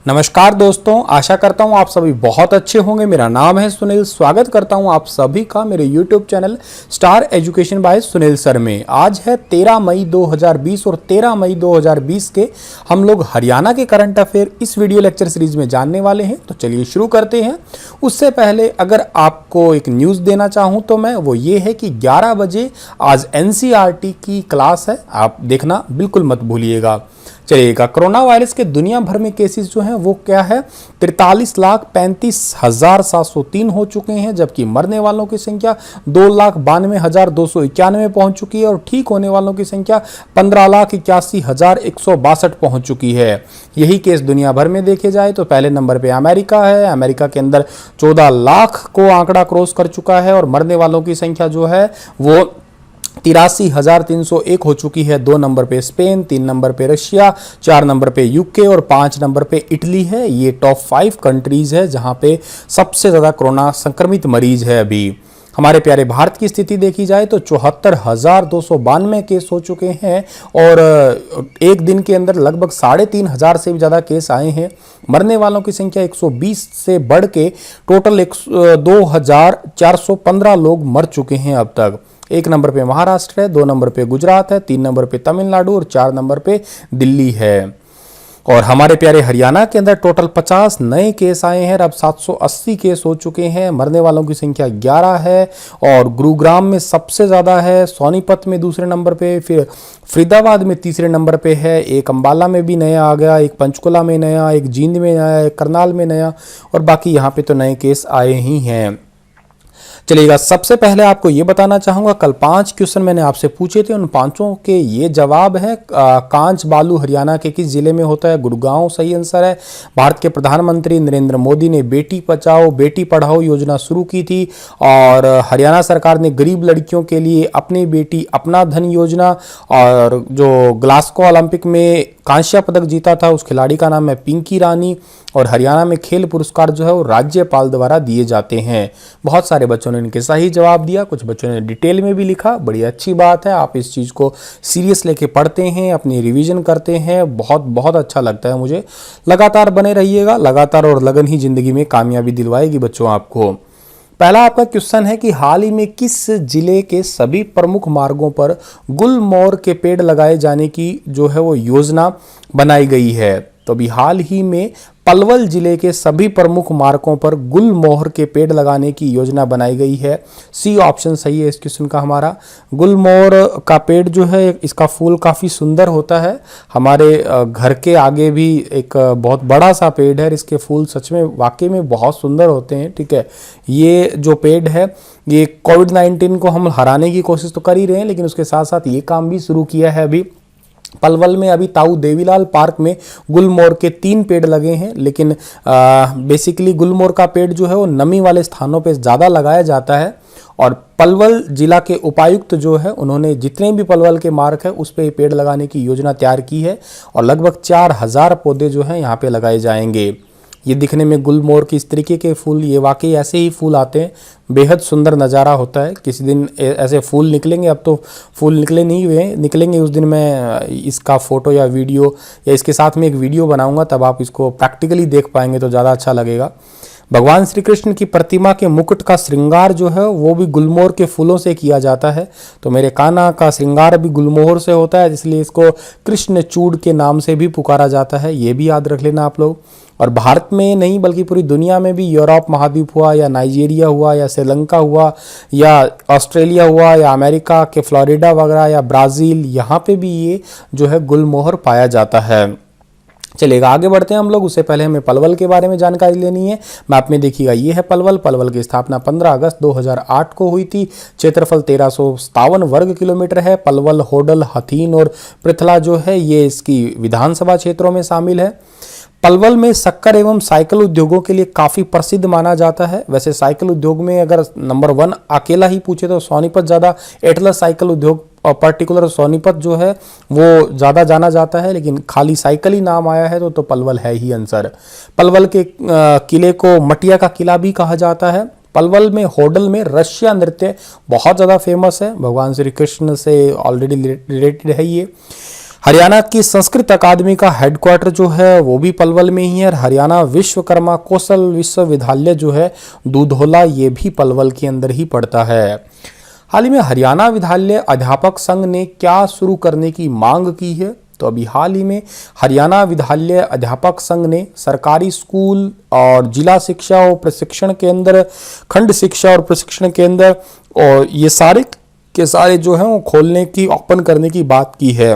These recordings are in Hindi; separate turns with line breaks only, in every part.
नमस्कार दोस्तों, आशा करता हूँ आप सभी बहुत अच्छे होंगे। मेरा नाम है सुनील। स्वागत करता हूँ आप सभी का मेरे YouTube channel star education by Sunil sir में। आज है 13 मई 2020 और 13 मई 2020 के हम लोग हरियाणा के करंट अफेयर इस वीडियो लेक्चर सीरीज में जानने वाले हैं। तो चलिए शुरू करते हैं। उससे पहले अगर आपको एक न्यूज़ देना चाहूँ तो मैं वो ये है कि 11 बजे आज NCERT की क्लास है, आप देखना बिल्कुल मत भूलिएगा। चलिएगा, कोरोना वायरस के दुनिया भर में केसेस जो हैं वो क्या है, 43,35,703 हो चुके हैं, जबकि मरने वालों की संख्या 2,92,291 पहुंच चुकी है और ठीक होने वालों की संख्या 15,81,162 पहुंच चुकी है। यही केस दुनिया भर में देखे जाए तो पहले नंबर पे अमेरिका है। अमेरिका के अंदर 14 लाख को आंकड़ा क्रॉस कर चुका है और मरने वालों की संख्या जो है वो 83,301 हो चुकी है। 2 नंबर पे स्पेन, 3 नंबर पे रशिया, 4 नंबर पे यूके और 5 नंबर पे इटली है। ये टॉप 5 कंट्रीज है जहां पे सबसे ज़्यादा कोरोना संक्रमित मरीज है। अभी हमारे प्यारे भारत की स्थिति देखी जाए तो 74,292 केस हो चुके हैं और एक दिन के अंदर लगभग 3,500 से भी ज़्यादा केस आए हैं। मरने वालों की संख्या 120 से बढ़ के टोटल 2,415 लोग मर चुके हैं अब तक। 1 नंबर पे महाराष्ट्र है, 2 नंबर पे गुजरात है, 3 नंबर पे तमिलनाडु और 4 नंबर पे दिल्ली है। और हमारे प्यारे हरियाणा के अंदर टोटल 50 नए केस आए हैं और अब 780 केस हो चुके हैं। मरने वालों की संख्या 11 है और गुरुग्राम में सबसे ज़्यादा है, सोनीपत में दूसरे नंबर पे, फिर फरीदाबाद में तीसरे नंबर पे है, एक अंबाला में भी नया आ गया, एक पंचकुला में नया, एक जींद में नया, एक करनाल में नया और बाकी यहाँ पे तो नए केस आए ही हैं। चलिएगा, सबसे पहले आपको ये बताना चाहूँगा, कल 5 क्वेश्चन मैंने आपसे पूछे थे, उन 5 के ये जवाब है। कांच बालू हरियाणा के किस जिले में होता है? गुड़गांव सही आंसर है। भारत के प्रधानमंत्री नरेंद्र मोदी ने बेटी बचाओ बेटी पढ़ाओ योजना शुरू की थी और हरियाणा सरकार ने गरीब लड़कियों के लिए अपनी बेटी अपना धन योजना, और जो ग्लास्को ओलंपिक में कांस्य पदक जीता था उस खिलाड़ी का नाम है पिंकी रानी। और हरियाणा में खेल पुरस्कार जो है वो राज्यपाल द्वारा दिए जाते हैं। बहुत सारे बच्चों ने इनके सही जवाब दिया, कुछ बच्चों ने डिटेल में भी लिखा। बड़ी अच्छी बात है, आप इस चीज़ को सीरियस लेके पढ़ते हैं, अपनी रिवीजन करते हैं, बहुत बहुत अच्छा लगता है मुझे। लगातार बने रहिएगा, लगातार और लगन ही जिंदगी में कामयाबी दिलवाएगी बच्चों आपको। पहला आपका क्वेश्चन है कि हाल ही में किस जिले के सभी प्रमुख मार्गों पर गुलमोहर के पेड़ लगाए जाने की जो है वो योजना बनाई गई है? तो अभी हाल ही में पलवल जिले के सभी प्रमुख मार्गों पर गुलमोहर के पेड़ लगाने की योजना बनाई गई है। सी ऑप्शन सही है इस क्वेश्चन का हमारा। गुलमोहर का पेड़ जो है इसका फूल काफ़ी सुंदर होता है। हमारे घर के आगे भी एक बहुत बड़ा सा पेड़ है, इसके फूल सच में वाकई में बहुत सुंदर होते हैं। ठीक है, ये जो पेड़ है ये कोविड-19 को हम हराने की कोशिश तो कर ही रहे हैं, लेकिन उसके साथ साथ ये काम भी शुरू किया है। अभी पलवल में अभी ताऊ देवीलाल पार्क में गुलमोहर के 3 पेड़ लगे हैं, लेकिन बेसिकली गुलमोहर का पेड़ जो है वो नमी वाले स्थानों पे ज़्यादा लगाया जाता है। और पलवल जिला के उपायुक्त जो है उन्होंने जितने भी पलवल के मार्ग है उस पे पेड़ लगाने की योजना तैयार की है और लगभग 4,000 पौधे जो हैं यहाँ पे लगाए जाएंगे। ये दिखने में गुलमोहर की इस तरीके के फूल, ये वाकई ऐसे ही फूल आते हैं, बेहद सुंदर नज़ारा होता है। किसी दिन ऐसे फूल निकलेंगे, अब तो फूल निकले नहीं हुए, निकलेंगे उस दिन मैं इसका फ़ोटो या वीडियो या इसके साथ में एक वीडियो बनाऊंगा, तब आप इसको प्रैक्टिकली देख पाएंगे तो ज़्यादा अच्छा लगेगा। भगवान श्री कृष्ण की प्रतिमा के मुकुट का श्रृंगार जो है वो भी गुलमोहर के फूलों से किया जाता है। तो मेरे कान्हा का श्रृंगार भी गुलमोहर से होता है, इसलिए इसको कृष्णचूड़ के नाम से भी पुकारा जाता है। ये भी याद रख लेना आप लोग। और भारत में नहीं बल्कि पूरी दुनिया में भी, यूरोप महाद्वीप हुआ या नाइजीरिया हुआ या श्रीलंका हुआ या ऑस्ट्रेलिया हुआ या अमेरिका के फ्लोरिडा वगैरह या ब्राज़ील, यहाँ पे भी ये जो है गुलमोहर पाया जाता है। चलिएगा, आगे बढ़ते हैं हम लोग। उससे पहले हमें पलवल के बारे में जानकारी लेनी है। मैप में देखिएगा, ये है पलवल। पलवल की स्थापना 15 अगस्त 2008 को हुई थी। क्षेत्रफल 1357 वर्ग किलोमीटर है। पलवल, होडल, हथीन और पृथला जो है ये इसकी विधानसभा क्षेत्रों में शामिल है। पलवल में शक्कर एवं साइकिल उद्योगों के लिए काफ़ी प्रसिद्ध माना जाता है। वैसे साइकिल उद्योग में अगर नंबर 1 अकेला ही पूछे तो सोनीपत ज़्यादा, एटलस साइकिल उद्योग और पर्टिकुलर सोनीपत जो है वो ज़्यादा जाना जाता है, लेकिन खाली साइकिल ही नाम आया है तो पलवल है ही आंसर। पलवल के किले को मटिया का किला भी कहा जाता है। पलवल में होडल में रशिया नृत्य बहुत ज़्यादा फेमस है, भगवान श्री कृष्ण से ऑलरेडी रिलेटेड है ये। हरियाणा की संस्कृत अकादमी का हेडक्वार्टर जो है वो भी पलवल में ही है। हरियाणा विश्वकर्मा कौशल विश्वविद्यालय जो है दूधौला, ये भी पलवल के अंदर ही पड़ता है। हाल ही में हरियाणा विद्यालय अध्यापक संघ ने क्या शुरू करने की मांग की है? तो अभी हाल ही में हरियाणा विद्यालय अध्यापक संघ ने सरकारी स्कूल और जिला शिक्षा और प्रशिक्षण केंद्र, खंड शिक्षा और प्रशिक्षण केंद्र और ये सारे के सारे जो है वो खोलने की, ओपन करने की बात की है।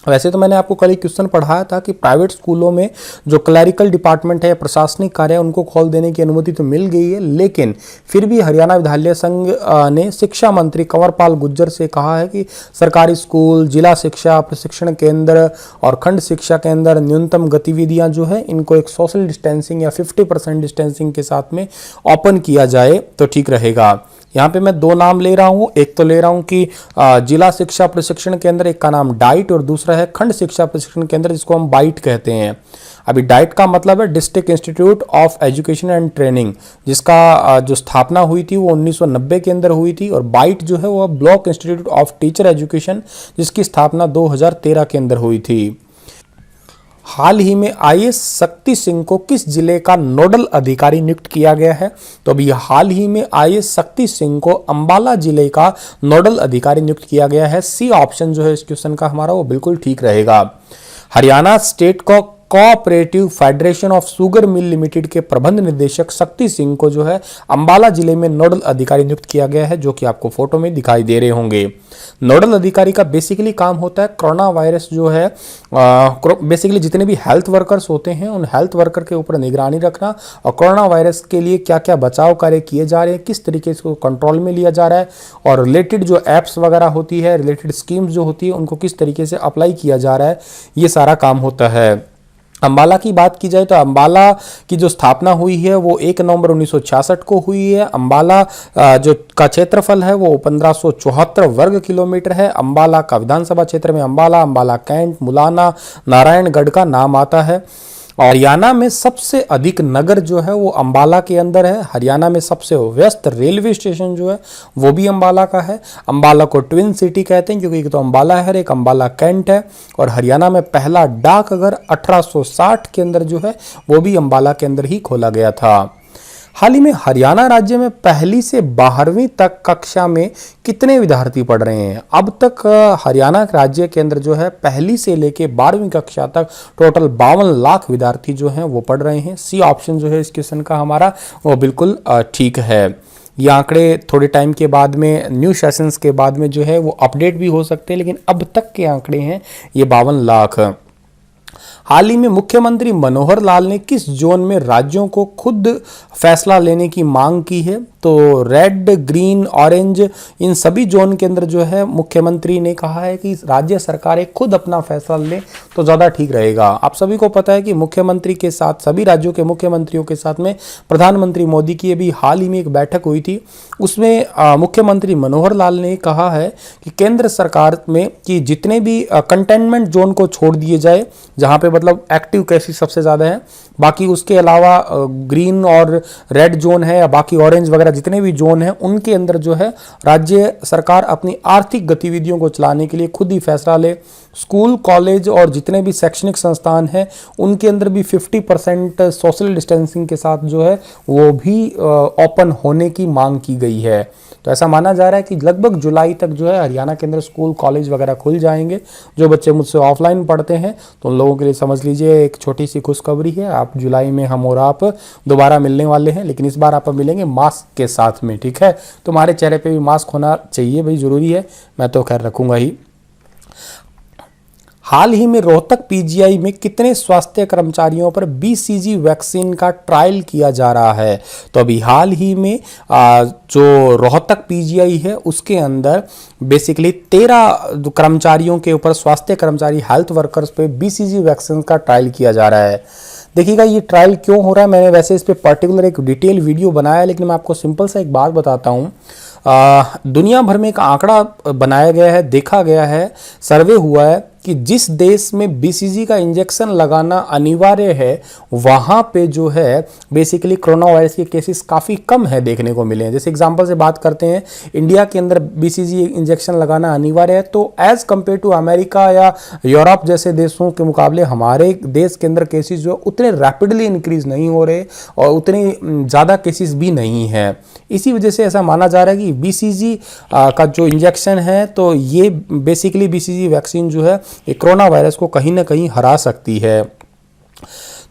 वैसे तो मैंने आपको कल एक क्वेश्चन पढ़ाया था कि प्राइवेट स्कूलों में जो क्लरिकल डिपार्टमेंट है, प्रशासनिक कार्य है, उनको खोल देने की अनुमति तो मिल गई है, लेकिन फिर भी हरियाणा विद्यालय संघ ने शिक्षा मंत्री कंवरपाल गुर्जर से कहा है कि सरकारी स्कूल, जिला शिक्षा प्रशिक्षण केंद्र और खंड शिक्षा केंद्र न्यूनतम गतिविधियां जो है इनको एक सोशल डिस्टेंसिंग या 50% डिस्टेंसिंग के साथ में ओपन किया जाए तो ठीक रहेगा। यहाँ पे मैं दो नाम ले रहा हूँ, एक तो ले रहा हूँ कि जिला शिक्षा प्रशिक्षण केंद्र, एक का नाम डाइट और दूसरा है खंड शिक्षा प्रशिक्षण केंद्र जिसको हम बाइट कहते हैं। अभी डाइट का मतलब है district institute of education and training, जिसका जो स्थापना हुई थी वो 1990 के अंदर हुई थी, और बाइट जो है वो block institute of teacher education जिसकी स्थापना 2013 के अंदर हुई थी। हाल ही में आईएएस शक्ति सिंह को किस जिले का नोडल अधिकारी नियुक्त किया गया है? तो अभी हाल ही में आईएएस शक्ति सिंह को अंबाला जिले का नोडल अधिकारी नियुक्त किया गया है। सी ऑप्शन जो है इस क्वेश्चन का हमारा वो बिल्कुल ठीक रहेगा। Haryana state cooperative federation of sugar mill limited के प्रबंध निदेशक शक्ति सिंह को जो है अंबाला जिले में नोडल अधिकारी नियुक्त किया गया है, जो कि आपको फोटो में दिखाई दे रहे होंगे। नोडल अधिकारी का बेसिकली काम होता है कोरोना वायरस जो है, बेसिकली जितने भी हेल्थ वर्कर्स होते हैं उन हेल्थ वर्कर के ऊपर निगरानी रखना, और कोरोना वायरस के लिए क्या क्या बचाव कार्य किए जा रहे हैं, किस तरीके से इसको कंट्रोल में लिया जा रहा है, और रिलेटेड जो एप्स वगैरह होती है, रिलेटेड स्कीम्स जो होती है उनको किस तरीके से अप्लाई किया जा रहा है, ये सारा काम होता है। अंबाला की बात की जाए तो अंबाला की जो स्थापना हुई है वो 1 नवंबर 1966 को हुई है। अंबाला जो का क्षेत्रफल है वो 1574 वर्ग किलोमीटर है। अंबाला का विधानसभा क्षेत्र में अंबाला, अंबाला कैंट, मुलाना, नारायणगढ़ का नाम आता है। हरियाणा में सबसे अधिक नगर जो है वो अंबाला के अंदर है। हरियाणा में सबसे व्यस्त रेलवे स्टेशन जो है वो भी अंबाला का है। अंबाला को ट्विन सिटी कहते हैं क्योंकि एक तो अंबाला है, एक अंबाला कैंट है। और हरियाणा में पहला डाकघर 1860 के अंदर जो है वो भी अंबाला के अंदर ही खोला गया था। हाल ही में हरियाणा राज्य में 1ली से 12वीं तक कक्षा में कितने विद्यार्थी पढ़ रहे हैं? अब तक हरियाणा राज्य के अंदर जो है 1ली से लेके 12वीं कक्षा तक टोटल 52 लाख विद्यार्थी जो हैं वो पढ़ रहे हैं। सी ऑप्शन जो है इस क्वेश्चन का हमारा वो बिल्कुल ठीक है। ये आंकड़े थोड़े टाइम के बाद में, न्यू सेशंस के बाद में जो है वो अपडेट भी हो सकते हैं, लेकिन अब तक के आंकड़े हैं ये 52 लाख। हाल ही में मुख्यमंत्री मनोहर लाल ने किस जोन में राज्यों को खुद फैसला लेने की मांग की है? तो रेड, ग्रीन, ऑरेंज इन सभी जोन के अंदर जो है मुख्यमंत्री ने कहा है कि राज्य सरकारें खुद अपना फैसला लें तो ज़्यादा ठीक रहेगा। आप सभी को पता है कि मुख्यमंत्री के साथ, सभी राज्यों के मुख्यमंत्रियों के साथ में प्रधानमंत्री मोदी की अभी हाल ही में एक बैठक हुई थी। उसमें मुख्यमंत्री मनोहर लाल ने कहा है कि केंद्र सरकार में कि जितने भी कंटेनमेंट जोन को छोड़ दिए जाए, जहाँ पे मतलब एक्टिव केसेस सबसे ज़्यादा है, बाकी उसके अलावा ग्रीन और रेड जोन है या बाकी ऑरेंज वगैरह जितने भी जोन हैं उनके अंदर जो है राज्य सरकार अपनी आर्थिक गतिविधियों को चलाने के लिए खुद ही फैसला ले। स्कूल, कॉलेज और जितने भी शैक्षणिक संस्थान हैं उनके अंदर भी 50% सोशल डिस्टेंसिंग के साथ जो है वो भी ओपन होने की मांग की गई है। तो ऐसा माना जा रहा है कि लगभग जुलाई तक जो है हरियाणा के अंदर स्कूल, कॉलेज वगैरह खुल जाएंगे। जो बच्चे मुझसे ऑफलाइन पढ़ते हैं तो उन लोगों के लिए समझ लीजिए एक छोटी सी खुशखबरी है। आप जुलाई में हम और आप दोबारा मिलने वाले हैं, लेकिन इस बार आप मिलेंगे मास्क के साथ में, ठीक है? तुम्हारे चेहरे पे भी मास्क होना चाहिए भाई, जरूरी है। मैं तो खैर रखूंगा ही। हाल ही में रोहतक पीजीआई में कितने स्वास्थ्य कर्मचारियों पर बीसीजी वैक्सीन का ट्रायल किया जा रहा है? तो अभी हाल ही में जो रोहतक पीजीआई है उसके अंदर बेसिकली 13 कर्मचारियों के ऊपर, स्वास्थ्य कर्मचारी हेल्थ वर्कर्स पे बीसीजी वैक्सीन का ट्रायल किया जा रहा है। देखिएगा ये ट्रायल क्यों हो रहा है, मैंने वैसे इस पर पर्टिकुलर एक डिटेल वीडियो बनाया है, लेकिन मैं आपको सिंपल सा एक बात बताता हूँ। दुनिया भर में एक आंकड़ा बनाया गया है, देखा गया है, सर्वे हुआ है कि जिस देश में बीसीजी का इंजेक्शन लगाना अनिवार्य है वहां पे जो है बेसिकली कोरोना वायरस के केसेस काफ़ी कम है देखने को मिले हैं। जैसे एग्जांपल से बात करते हैं, इंडिया के अंदर बीसीजी इंजेक्शन लगाना अनिवार्य है, तो एज कंपेयर टू अमेरिका या यूरोप जैसे देशों के मुकाबले हमारे देश के अंदर केसेस जो उतने रैपिडली इंक्रीज नहीं हो रहे और उतने ज़्यादा केसेस भी नहीं है। इसी वजह से ऐसा माना जा रहा है कि बीसीजी का जो इंजेक्शन है तो ये बेसिकली बीसीजी वैक्सीन जो है ये कोरोना वायरस को कहीं ना कहीं हरा सकती है।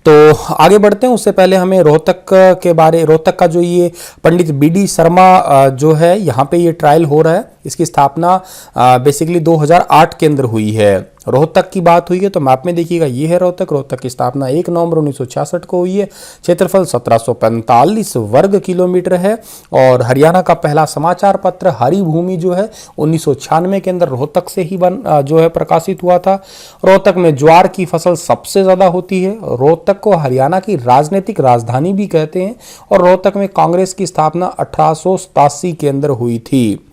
तो आगे बढ़ते हैं, उससे पहले हमें रोहतक का जो ये पंडित बीडी शर्मा जो है यहाँ पे ये ट्रायल हो रहा है, इसकी स्थापना बेसिकली 2008 के अंदर हुई है। रोहतक की बात हुई है तो मैप में देखिएगा ये है रोहतक की स्थापना 1 नवंबर 1966 को हुई है। क्षेत्रफल 1745 वर्ग किलोमीटर है और हरियाणा का पहला समाचार पत्र हरी भूमि जो है 1996 के अंदर रोहतक से ही जो है प्रकाशित हुआ था। रोहतक में ज्वार की फसल सबसे ज्यादा होती है। रोहतक को हरियाणा की राजनीतिक राजधानी भी कहते हैं और रोहतक में कांग्रेस की स्थापना 1887 के अंदर हुई थी।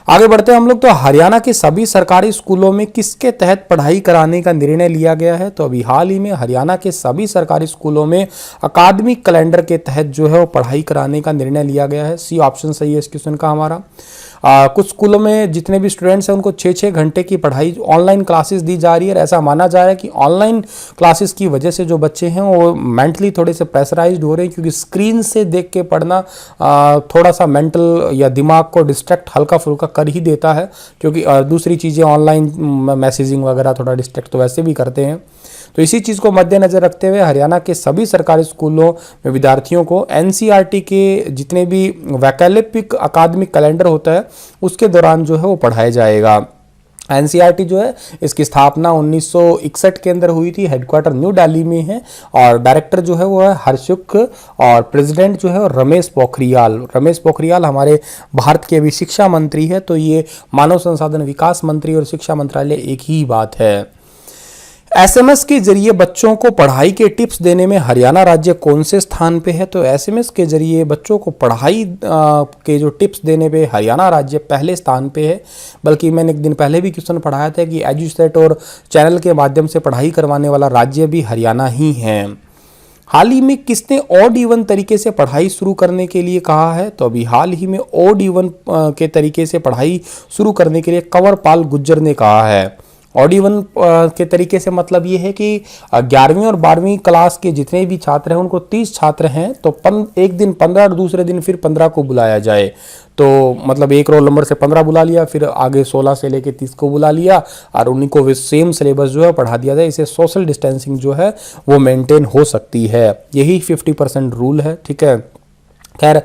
आगे बढ़ते हैं हम लोग, तो हरियाणा के सभी सरकारी स्कूलों में किसके तहत पढ़ाई कराने का निर्णय लिया गया है? तो अभी हाल ही में हरियाणा के सभी सरकारी स्कूलों में अकादमिक कैलेंडर के तहत जो है वो पढ़ाई कराने का निर्णय लिया गया है। सी ऑप्शन सही है इस क्वेश्चन का हमारा। कुछ स्कूलों में जितने भी स्टूडेंट्स हैं उनको 6-6 घंटे की पढ़ाई ऑनलाइन क्लासेस दी जा रही है और ऐसा माना जा रहा है कि ऑनलाइन क्लासेस की वजह से जो बच्चे हैं वो मेंटली थोड़े से प्रेशराइज्ड हो रहे हैं, क्योंकि स्क्रीन से देख के पढ़ना थोड़ा सा मेंटल या दिमाग को डिस्ट्रैक्ट हल्का फुल्का कर ही देता है, क्योंकि दूसरी चीज़ें ऑनलाइन मैसेजिंग वगैरह थोड़ा डिस्ट्रैक्ट तो वैसे भी करते हैं। तो इसी चीज़ को मद्देनजर रखते हुए हरियाणा के सभी सरकारी स्कूलों में विद्यार्थियों को एनसीईआरटी के जितने भी वैकल्पिक अकादमिक कैलेंडर होता है उसके दौरान जो है वो पढ़ाया जाएगा। एनसीईआरटी जो है इसकी स्थापना 1961 के अंदर हुई थी, हेडक्वार्टर न्यू दिल्ली में है और डायरेक्टर जो है वो है हर्षुक और प्रेसिडेंट जो है रमेश पोखरियाल हमारे भारत के अभी शिक्षा मंत्री है। तो ये मानव संसाधन विकास मंत्री और शिक्षा मंत्रालय एक ही बात है। एसएमएस के जरिए बच्चों को पढ़ाई के टिप्स देने में हरियाणा राज्य कौन से स्थान पे है? तो एसएमएस के जरिए बच्चों को पढ़ाई के जो टिप्स देने पे हरियाणा राज्य पहले स्थान पे है। बल्कि मैंने एक दिन पहले भी क्वेश्चन पढ़ाया था कि एजुसेट और चैनल के माध्यम से पढ़ाई करवाने वाला राज्य भी हरियाणा ही है। हाल ही में किसने ऑड इवन तरीके से पढ़ाई शुरू करने के लिए कहा है? तो अभी हाल ही में ऑड इवन के तरीके से पढ़ाई शुरू करने के लिए कंवरपाल गुर्जर ने कहा है। ऑड इवन के तरीके से मतलब ये है कि 11वीं और 12वीं क्लास के जितने भी छात्र हैं उनको 30 छात्र हैं तो एक दिन 15 और दूसरे दिन फिर 15 को बुलाया जाए। तो मतलब एक रोल नंबर से 15 बुला लिया, फिर आगे 16 से लेके 30 को बुला लिया और उन्हीं को सेम सिलेबस जो है पढ़ा दिया जाए। इसे सोशल डिस्टेंसिंग जो है वो मेंटेन हो सकती है। यही 50% रूल है, ठीक है। खैर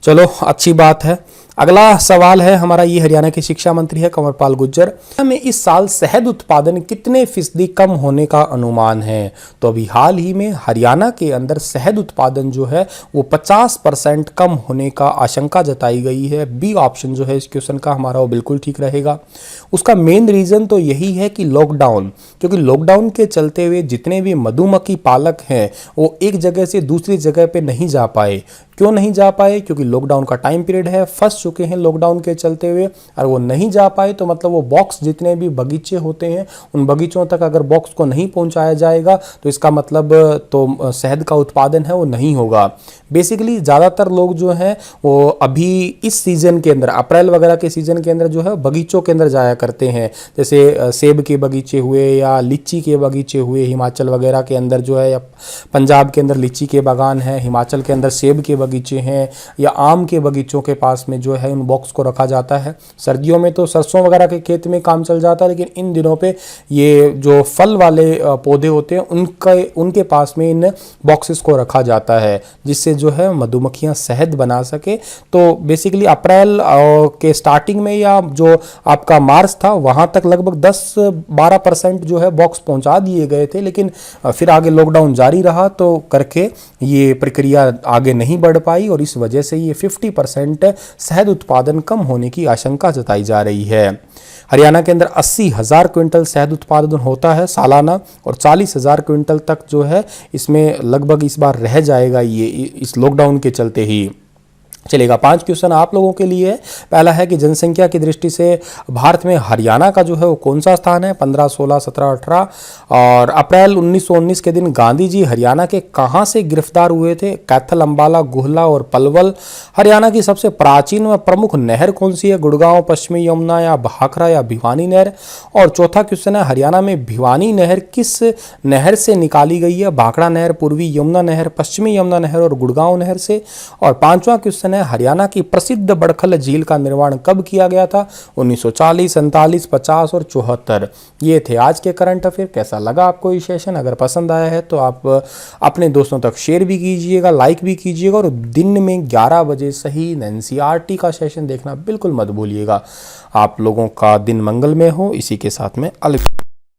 चलो अच्छी बात है। अगला सवाल है हमारा, ये हरियाणा के शिक्षा मंत्री है कंवरपाल गुर्जर। में इस साल शहद उत्पादन कितने फीसदी कम होने का अनुमान है? तो अभी हाल ही में हरियाणा के अंदर शहद उत्पादन जो है वो 50% कम होने का आशंका जताई गई है। बी ऑप्शन जो है इस क्वेश्चन का हमारा वो बिल्कुल ठीक रहेगा। उसका मेन रीजन तो यही है कि लॉकडाउन, क्योंकि लॉकडाउन के चलते हुए जितने भी मधुमक्खी पालक हैं वो एक जगह से दूसरी जगह पे नहीं जा पाए। क्यों नहीं जा पाए? क्योंकि लॉकडाउन का टाइम पीरियड है, फंस चुके हैं लॉकडाउन के चलते हुए और वो नहीं जा पाए तो मतलब वो बॉक्स जितने भी बगीचे होते हैं उन बगीचों तक अगर बॉक्स को नहीं पहुंचाया जाएगा तो इसका मतलब तो शहद का उत्पादन है वो नहीं होगा। बेसिकली ज़्यादातर लोग जो हैं वो अभी इस सीज़न के अंदर अप्रैल वगैरह के सीज़न के अंदर जो है बगीचों के अंदर जाया करते हैं। जैसे सेब के बगीचे हुए या लीची के बगीचे हुए हिमाचल वगैरह के अंदर जो है, या पंजाब के अंदर लीची के बागान है, हिमाचल के अंदर सेब के बगीचे हैं या आम के बगीचों के पास में जो है उन बॉक्स को रखा जाता है। सर्दियों में तो सरसों वगैरह के खेत में काम चल जाता है, लेकिन इन दिनों पे ये जो फल वाले पौधे होते हैं उनके पास में इन बॉक्सेस को रखा जाता है जिससे जो है मधुमक्खियां शहद बना सके। तो बेसिकली अप्रैल के स्टार्टिंग में या जो आपका मार्च था वहां तक लगभग 10-12% जो है बॉक्स पहुंचा दिए गए थे, लेकिन फिर आगे लॉकडाउन जारी रहा तो करके ये प्रक्रिया आगे नहीं बढ़ पाई और इस वजह से ये 50% शहद उत्पादन कम होने की आशंका जताई जा रही है। हरियाणा के अंदर 80,000 क्विंटल शहद उत्पादन होता है सालाना और 40,000 क्विंटल तक जो है इसमें लगभग इस बार रह जाएगा ये इस लॉकडाउन के चलते ही। चलेगा। 5 क्वेश्चन आप लोगों के लिए है। पहला है कि जनसंख्या की दृष्टि से भारत में हरियाणा का जो है वो कौन सा स्थान है? 15, 16, 17, 18। और अप्रैल 1919 के दिन गांधी जी हरियाणा के कहां से गिरफ्तार हुए थे? कैथल, अंबाला, गुहला और पलवल। हरियाणा की सबसे प्राचीन व प्रमुख नहर कौन सी है? गुड़गांव, पश्चिमी यमुना या भाखड़ा या भिवानी नहर। और चौथा क्वेश्चन है, हरियाणा में भिवानी नहर किस नहर से निकाली गई है? भाखड़ा नहर, पूर्वी यमुना नहर, पश्चिमी यमुना नहर और गुड़गांव नहर से। और पांचवा क्वेश्चन है, हरियाणा की प्रसिद्ध बड़खल झील का निर्माण कब किया गया था? 1940, 47, 50 और 74। ये थे आज के करंट अफेयर। कैसा लगा आपको ये सेशन? अगर पसंद आया है तो आप अपने दोस्तों तक शेयर भी कीजिएगा, लाइक भी कीजिएगा और दिन में 11 बजे सही एनसीईआरटी का सेशन देखना बिल्कुल मत भूलिएगा। आप लोगों का दिन मंगलमय हो। इसी के साथ में अलविदा।